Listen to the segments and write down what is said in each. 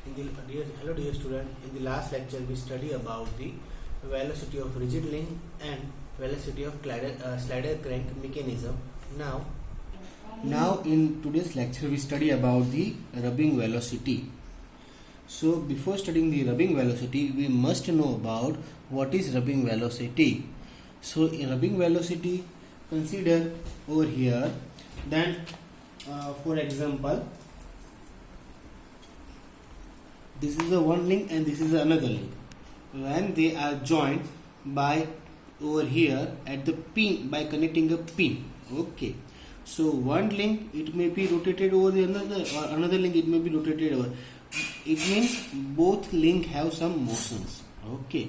Hello dear student. In the last lecture we study about the velocity of rigid link and velocity of slider crank mechanism. Now in today's lecture we study about the rubbing velocity. So before studying the rubbing velocity we must know about what is rubbing velocity. So in rubbing velocity, consider over here, then for example, this is a one link and this is another link. When they are joined by over here at the pin by connecting a pin. Okay. So one link it may be rotated over the another, or another link it may be rotated over. It means both link have some motions. Okay.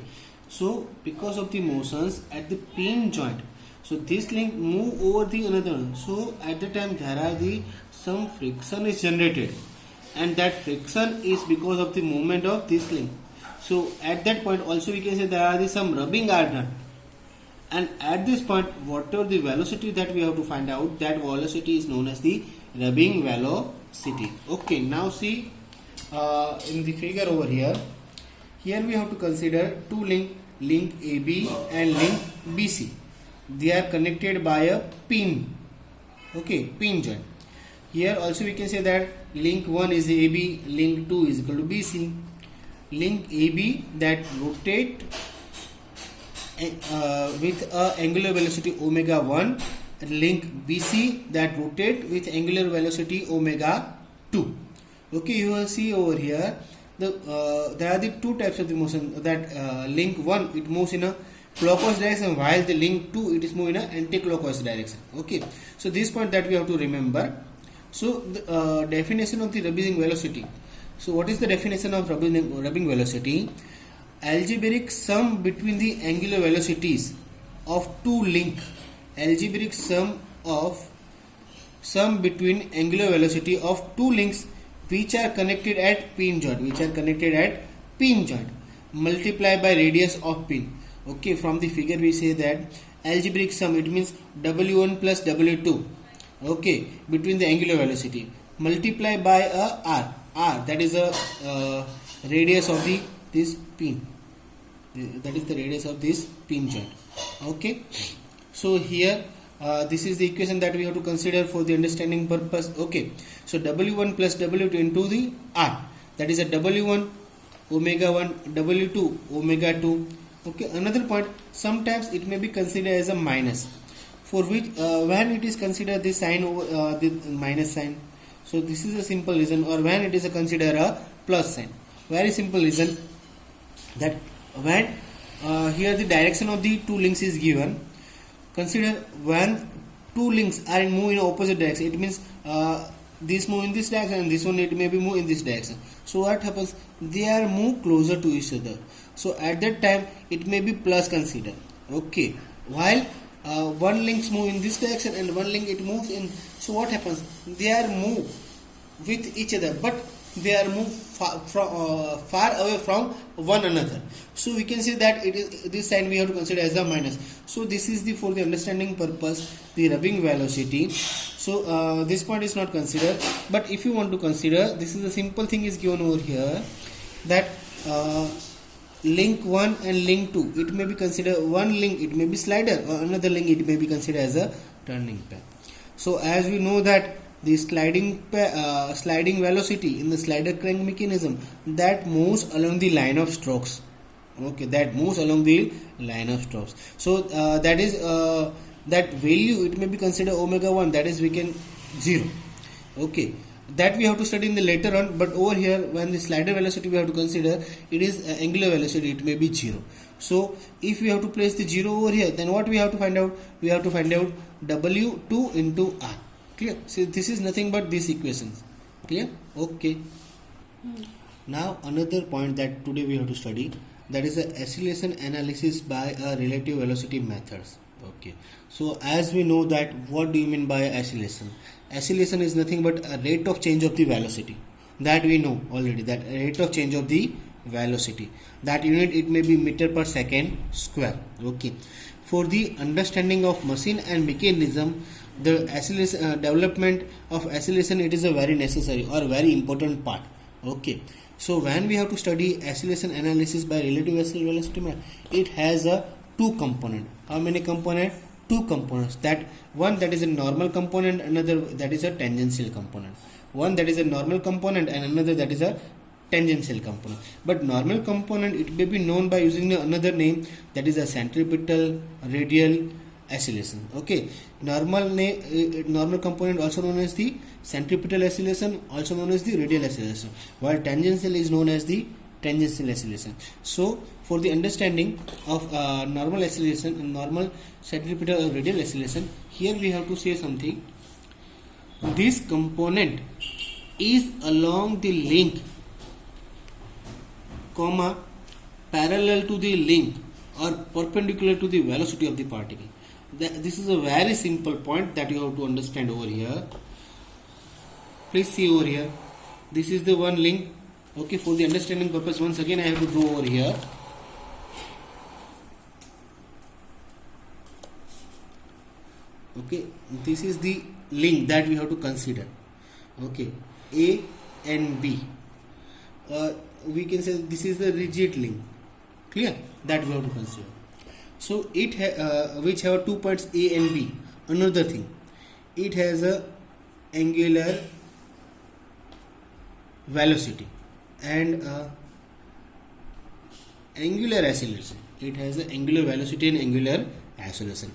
So because of the motions at the pin joint, so this link move over the another one. So at the time there are some friction is generated, and that friction is because of the movement of this link. So at that point also we can say there are some rubbing are done, and at this point whatever the velocity that we have to find out, that velocity is known as the rubbing velocity. Okay, now see in the figure over here we have to consider two link AB and link BC. They are connected by a pin. Okay, pin joint. Here also we can say that link 1 is AB, link 2 is equal to BC. Link AB that rotate with a angular velocity omega 1, and link BC that rotate with angular velocity omega 2. Okay, you will see over here there are the two types of the motion. That link 1 it moves in a clockwise direction, while the link 2 it is moving in a anti-clockwise direction. Okay, so this point that we have to remember. So the definition of the rubbing velocity. So what is the definition of rubbing velocity? Algebraic sum between the angular velocities of two link. Algebraic sum between angular velocity of two links which are connected at pin joint. Multiply by radius of pin. Okay, from the figure we say that algebraic sum, it means W1 plus W2. Okay, between the angular velocity, multiply by a r, that is a radius of this pin, that is the radius of this pin joint. Okay, so here this is the equation that we have to consider for the understanding purpose. Okay, so W1 plus W2 into the r, that is a W1 omega 1, W2 omega 2. Okay, another point, sometimes it may be considered as a minus, for which when it is considered this sign over the minus sign. So this is a simple reason. Or when it is considered a plus sign, very simple reason, that when here the direction of the two links is given, consider when two links are move in opposite direction, it means this move in this direction and this one it may be move in this direction. So what happens, they are move closer to each other, so at that time it may be plus considered. Okay, while one links move in this direction and one link it moves in, so what happens, they are move with each other but they are moved far away from one another. So we can say that it is this sign we have to consider as a minus. So this is the for the understanding purpose, the rubbing velocity. So this point is not considered, but if you want to consider, this is a simple thing is given over here, that link 1 and link 2 it may be considered one link it may be slider, or another link it may be considered as a turning pair. So as we know that the sliding velocity in the slider crank mechanism that moves along the line of strokes. Okay, that moves along the line of strokes. So that is that value it may be considered omega 1, that is we can 0. Okay, that we have to study in the later on, but over here when the slider velocity we have to consider, it is angular velocity, it may be 0. So if we have to place the 0 over here, then what we have to find out, we have to find out W2 into R. Clear? So this is nothing but these equations. Clear? Okay. Now another point that today we have to study, that is the acceleration analysis by a relative velocity methods. Okay, so as we know that, what do you mean by acceleration? Acceleration is nothing but a rate of change of the velocity, that we know already, that rate of change of the velocity, that unit it may be meter per second square. Okay, for the understanding of machine and mechanism, the development of acceleration, it is a very necessary or very important part. Okay, so when we have to study acceleration analysis by relative acceleration velocity method, it has a two component. How many component? Two components. That one that is a normal component, another that is a tangential component. One that is a normal component and another that is a tangential component. But normal component, it may be known by using another name, that is a centripetal radial acceleration. Okay, normal component also known as the centripetal acceleration, also known as the radial acceleration, while tangential is known as the tangential acceleration. So for the understanding of normal acceleration and normal centripetal or radial acceleration, here we have to say something. This component is along the link, comma, parallel to the link or perpendicular to the velocity of the particle. This is a very simple point that you have to understand over here. Please see over here. This is the one link. Okay, for the understanding purpose, once again I have to draw over here. Okay, this is the link that we have to consider. Okay, A and B. We can say this is the rigid link. Clear? That we have to consider. So it which have 2 points A and B. Another thing, it has a angular velocity and angular acceleration. It has an angular velocity and angular acceleration,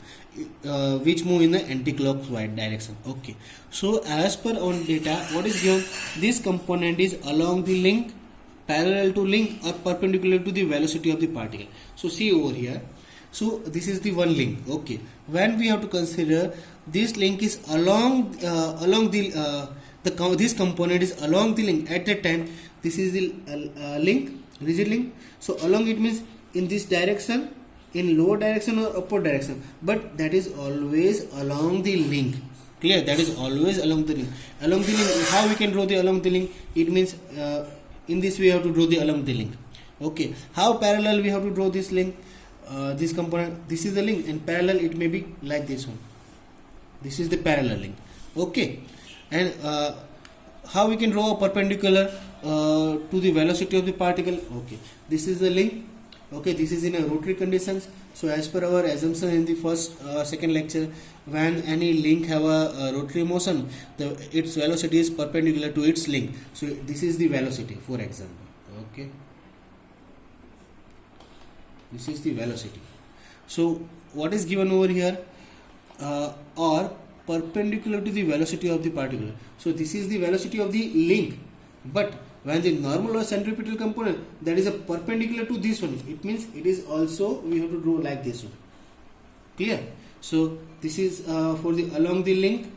which move in the anti-clockwise direction. Okay, so as per our data, what is given? This component is along the link, parallel to link or perpendicular to the velocity of the particle. So see over here. So this is the one link. Okay, when we have to consider this link is along this component is along the link. At that time, this is the link, rigid link. So along it means in this direction, in lower direction or upper direction, but that is always along the link. Clear? That is always along the link. Along the link, how we can draw the along the link? It means in this way we have to draw the along the link. Okay, how parallel we have to draw this link? This component, this is the link, and parallel it may be like this one. This is the parallel link. Okay, and how we can draw a perpendicular to the velocity of the particle? Okay, this is the link. Okay, this is in a rotary conditions. So as per our assumption in the second lecture, when any link have a rotary motion, its velocity is perpendicular to its link. So this is the velocity, for example. Okay, this is the velocity. So what is given over here? Or perpendicular to the velocity of the particle. So this is the velocity of the link, but when the normal or centripetal component, that is a perpendicular to this one, it means it is also, we have to draw like this one. Clear? So this is for the along the link.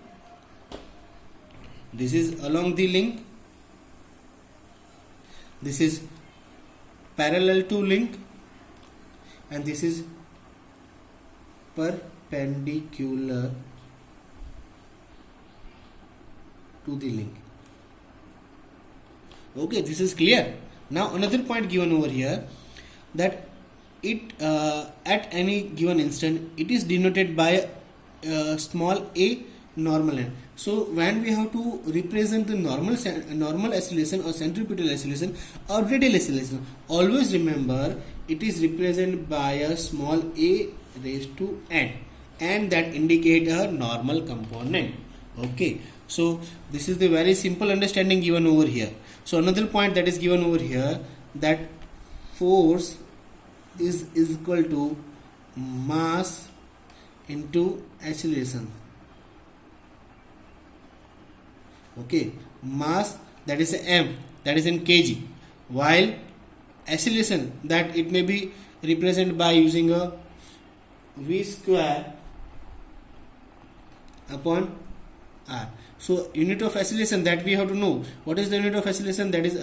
This is along the link. This is parallel to link, and this is perpendicular to the link. Okay, this is clear. Now another point given over here, that it at any given instant it is denoted by small a normal n. So when we have to represent the normal acceleration or centripetal acceleration or radial acceleration, always remember it is represented by a small a raised to n, and that indicate a normal component. Okay, so this is the very simple understanding given over here. So another point that is given over here, that force is equal to mass into acceleration. Okay, mass, that is m, that is in kg, while acceleration, that it may be represented by using a v square upon r. So unit of acceleration that we have to know. What is the unit of acceleration? That is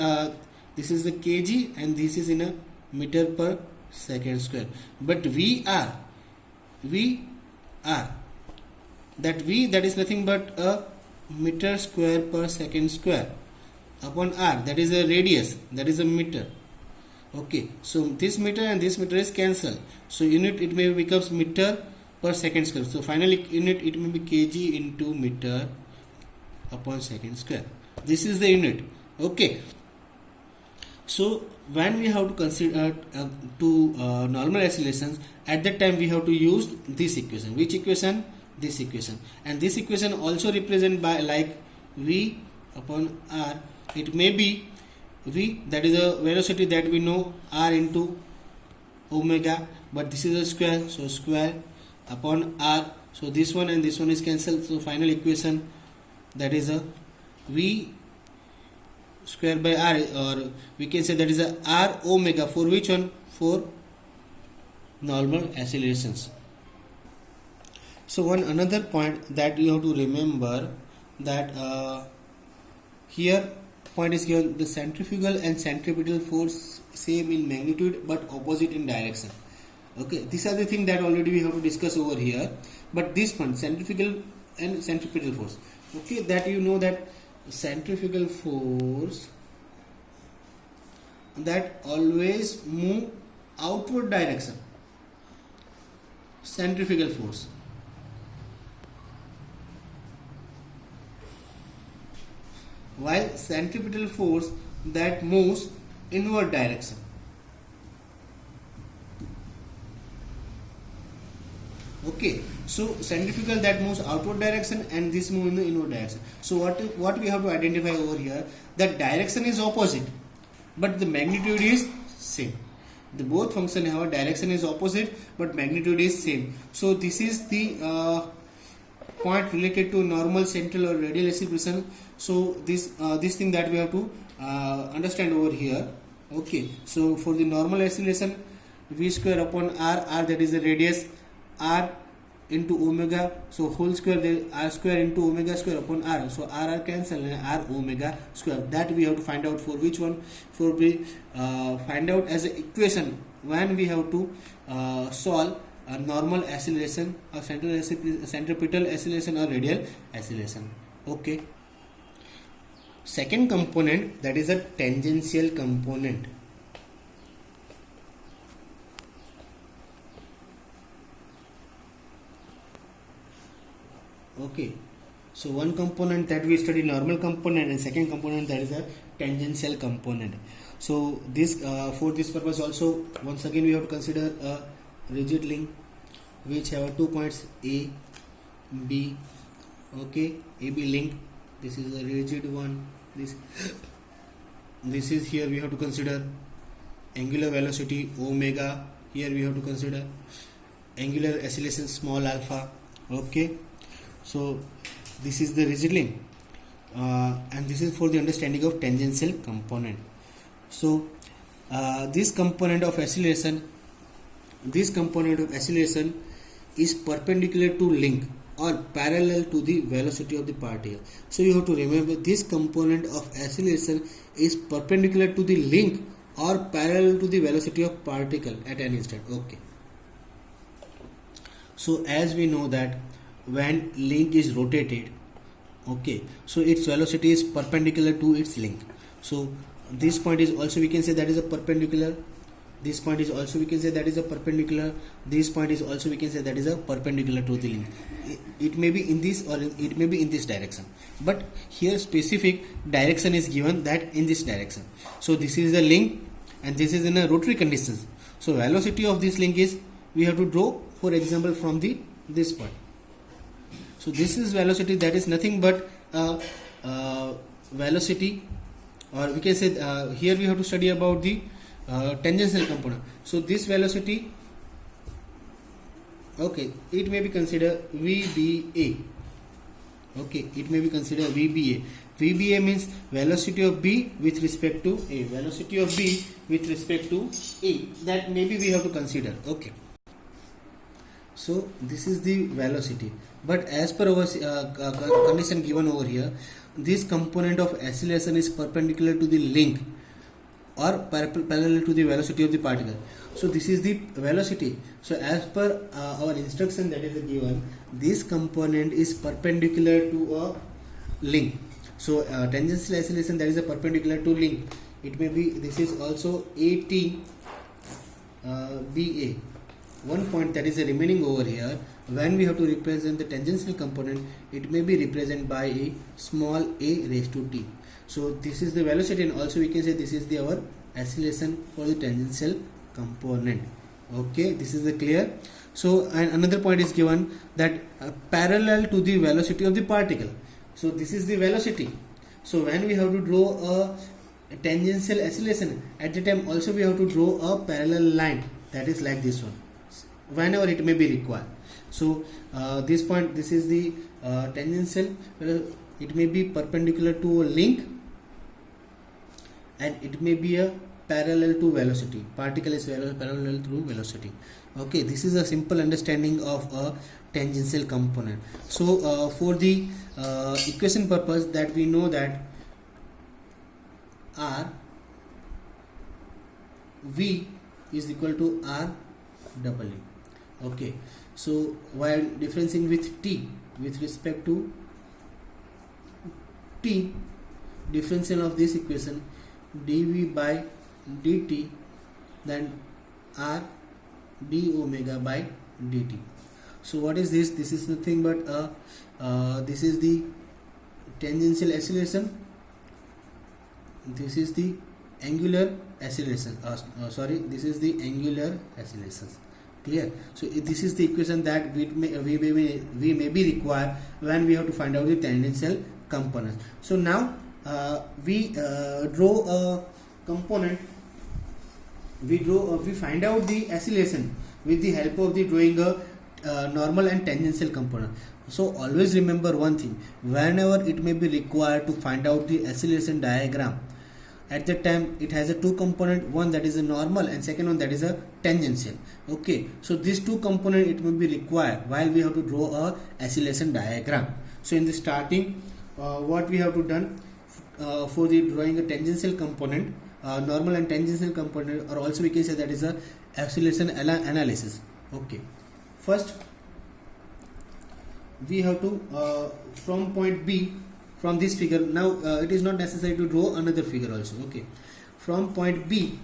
this is the kg and this is in a meter per second square. But v r, that v, that is nothing but a meter square per second square upon r, that is a radius, that is a meter. Okay, so this meter and this meter is cancelled. So unit it may becomes meter per second square. So finally unit it may be kg into meter upon second square. This is the unit. Okay, So when we have to consider normal accelerations, at that time we have to use this equation. Which equation? This equation. And this equation also represent by like v upon r. It may be v, that is a velocity that we know, r into omega, but this is a square, so square upon r. So this one and this one is cancelled, so final equation, that is a v square by r, or we can say that is a r omega. For which one? For normal accelerations. So one another point that you have to remember, that here point is given, the centrifugal and centripetal force same in magnitude but opposite in direction. Okay, these are the things that already we have to discuss over here. But this point, centrifugal and centripetal force, okay, that you know that centrifugal force that always move outward direction, centrifugal force. While centripetal force that moves inward direction. Okay, so centrifugal that moves outward direction and this move in the inward direction. So what we have to identify over here, that direction is opposite but the magnitude is same. The both function have a direction is opposite but magnitude is same. So this is the point related to normal, central or radial acceleration. So this thing that we have to understand over here. Okay, so for the normal acceleration, v square upon r, that is the radius, r into omega, so whole square, the r square into omega square upon r, so r cancel and r omega square. That we have to find out for which one, for we find out as an equation when we have to solve a normal acceleration, or centripetal acceleration or radial acceleration. Okay, second component, that is a tangential component. Okay, so one component that we study, normal component, and second component, that is a tangential component. So this for this purpose also, once again we have to consider a rigid link which have 2 points A, B. Okay, AB link, this is a rigid one. This is, here we have to consider angular velocity omega. Here we have to consider angular acceleration small alpha. Okay, so this is the rigid link, and this is for the understanding of tangential component. So this component of acceleration is perpendicular to link or parallel to the velocity of the particle. So you have to remember, this component of acceleration is perpendicular to the link or parallel to the velocity of particle at an instant. Okay, so as we know that when link is rotated, okay, so its velocity is perpendicular to its link. So this point is also, we can say, that is a perpendicular. This point is also, we can say, that is a perpendicular. This point is also, we can say, that is a perpendicular to the link. It may be in this or it may be in this direction, but here specific direction is given, that in this direction. So this is the link and this is in a rotary conditions. So velocity of this link is, we have to draw, for example, from this point. So this is velocity, that is nothing but velocity, or we can say here we have to study about the tangential component. So this velocity, okay, it may be considered VBA. Okay, it may be considered VBA. VBA means velocity of B with respect to A. Velocity of B with respect to A. That maybe we have to consider. Okay. So this is the velocity. But as per our condition given over here, this component of acceleration is perpendicular to the link or parallel to the velocity of the particle. So this is the velocity. So as per our instruction that is given, this component is perpendicular to a link. So tangential acceleration, that is a perpendicular to link. It may be, this is also AT BA. One point that is remaining over here, when we have to represent the tangential component, it may be represented by a small a raised to t. So this is the velocity, and also we can say this is our acceleration for the tangential component. Okay, this is the clear. So, and another point is given that parallel to the velocity of the particle. So this is the velocity. So when we have to draw a tangential acceleration, at the time also we have to draw a parallel line, that is like this one, whenever it may be required. So this point, this is the tangential, it may be perpendicular to a link, and it may be a parallel to velocity. Particle is parallel to velocity. Okay, this is a simple understanding of a tangential component. So for the equation purpose, that we know that R V is equal to R W. Okay, so while differencing with T with respect to T, differential of this equation dV by dt, then R d omega by dt. So what is this? This is nothing but this is the tangential acceleration, this is the angular acceleration, this is the angular acceleration. Clear? So this is the equation that we may be required when we have to find out the tangential components. So now we draw a component, we find out the acceleration with the help of the drawing a normal and tangential component. So always remember one thing, whenever it may be required to find out the acceleration diagram, at that time it has a two component, one that is a normal and second one that is a tangential. Okay, so these two component it may be required while we have to draw a acceleration diagram. So in the starting, what we have to done for the drawing a tangential component, normal and tangential component, or also we can say that is a acceleration analysis. Okay, first we have to from point B, from this figure, now it is not necessary to draw another figure also. Okay, from point B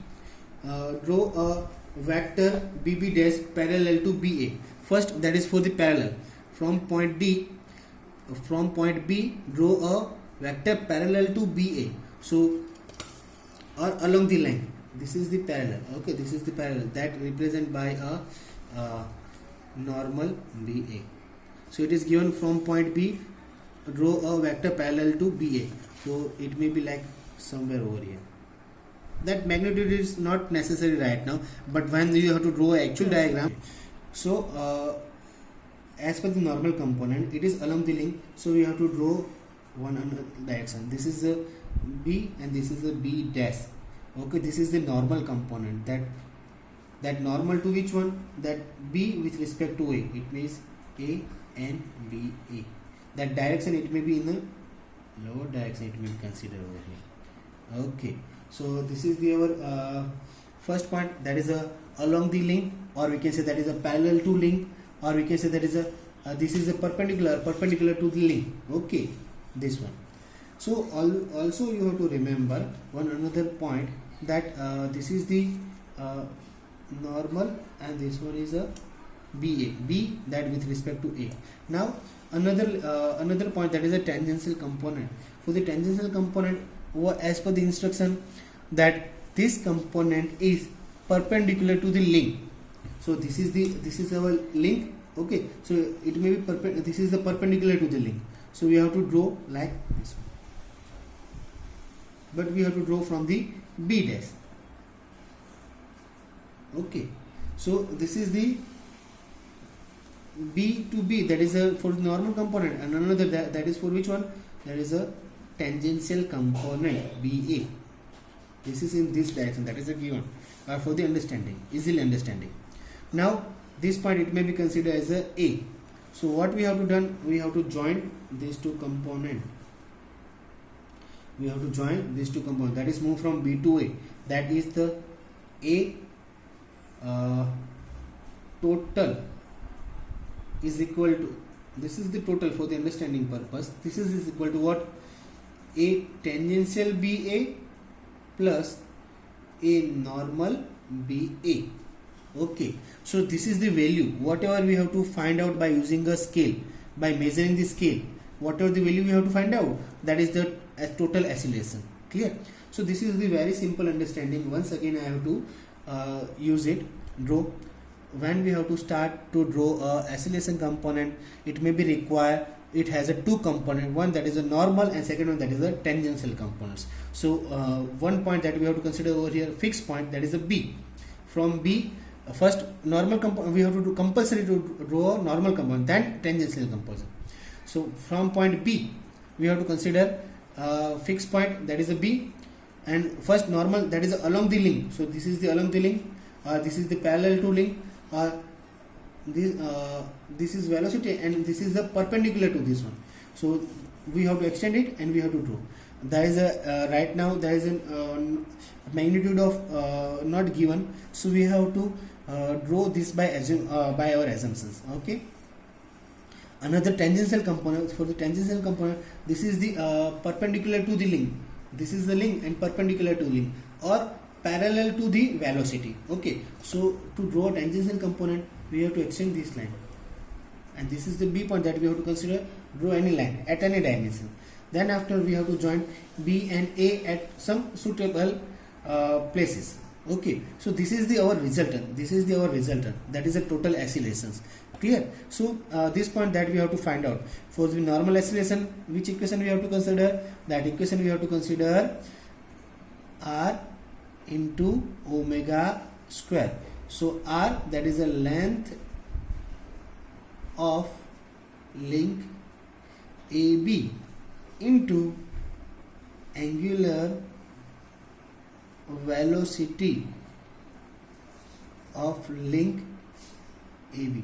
draw a vector BB dash parallel to BA. First, that is for the parallel. From point B draw a vector parallel to BA, so or along the line, this is the parallel. Okay, this is the parallel that represented by a normal BA. So it is given from point B, draw a vector parallel to BA. So it may be like somewhere over here. That magnitude is not necessary right now, but when you have to draw an actual diagram, so as per the normal component, it is along the link, so we have to draw one another direction. This is the B and this is the B dash. Okay, this is the normal component, that normal to which one? That B with respect to A, it means A and B A. That direction it may be in the lower direction, it may be considered over here. Okay, so this is the our first point, that is a along the link, or we can say that is a parallel to link, or we can say that is a this is a perpendicular to the link. Okay, this one. So also you have to remember one another point, that this is the normal and this one is a B that with respect to A. Now another point, that is a tangential component. For the tangential component, as per the instruction, that this component is perpendicular to the link. So this is our link. Okay, so it may be this is the perpendicular to the link, so we have to draw like this one, but we have to draw from the B dash. Okay, so this is the B to B, that is for the normal component, and another that is for which one? That is a tangential component BA. This is in this direction, that is a given for the understanding, easily understanding. Now this point it may be considered as a. So what we have to done? We have to join these two components. We have to join these two components. That is move from B to A. That is the A total is equal to, this is the total for the understanding purpose. This is equal to what? A tangential BA plus a normal BA. Okay, so this is the value, whatever we have to find out by using a scale, by measuring the scale, whatever the value we have to find out, that is the total acceleration. Clear? So this is the very simple understanding. Once again I have to use it. Draw. When we have to start to draw a oscillation component, it may be required, it has a two component, one that is a normal and second one that is a tangential components. So one point that we have to consider over here, fixed point, that is a B. From B, first normal component, we have to do compulsory to draw normal component, then tangential component. So from point B we have to consider fixed point, that is a B, and first normal, that is along the link. So this is the along the link, this is the parallel to link, this is velocity and this is the perpendicular to this one. So we have to extend it and we have to draw. There is a right now there is a magnitude of not given, so we have to draw this by our assumptions. Okay. Another tangential component. For the tangential component, this is the perpendicular to the link. This is the link and perpendicular to link, or parallel to the velocity. Okay, so to draw tangential component, we have to extend this line, and this is the B point that we have to consider. Draw any line at any dimension. Then after we have to join B and A at some suitable places. Okay, so this is the our resultant. This is the our resultant. That is a total oscillations. Clear? So this point that we have to find out. For the normal oscillation, which equation we have to consider? That equation we have to consider R into omega square. So R, that is the length of link AB into angular velocity of link AB.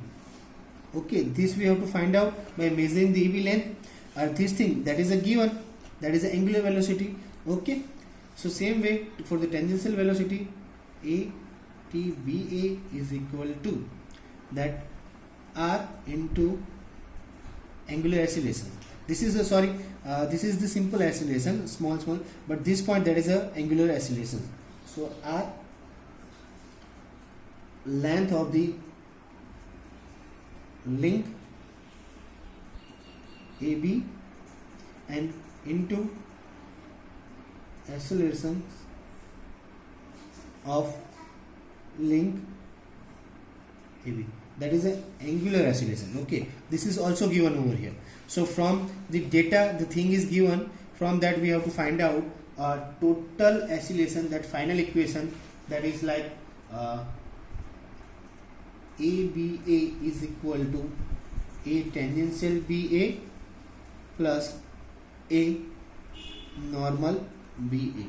Okay, this we have to find out by measuring the AB length, or this thing that is a given, that is the angular velocity. Okay, so same way for the tangential velocity, ATBA is equal to that R into angular acceleration. This is a this is the simple acceleration, small, but this point, that is a angular acceleration. So R, length of the link AB, and into acceleration of link AB, that is an angular acceleration. Okay, this is also given over here. So from the data, the thing is given, from that we have to find out total acceleration, that final equation, that is like ABA is equal to A tangential BA plus A normal BA.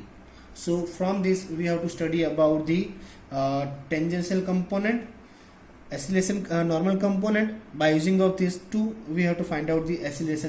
So from this we have to study about the tangential component, acceleration normal component. By using of these two, we have to find out the acceleration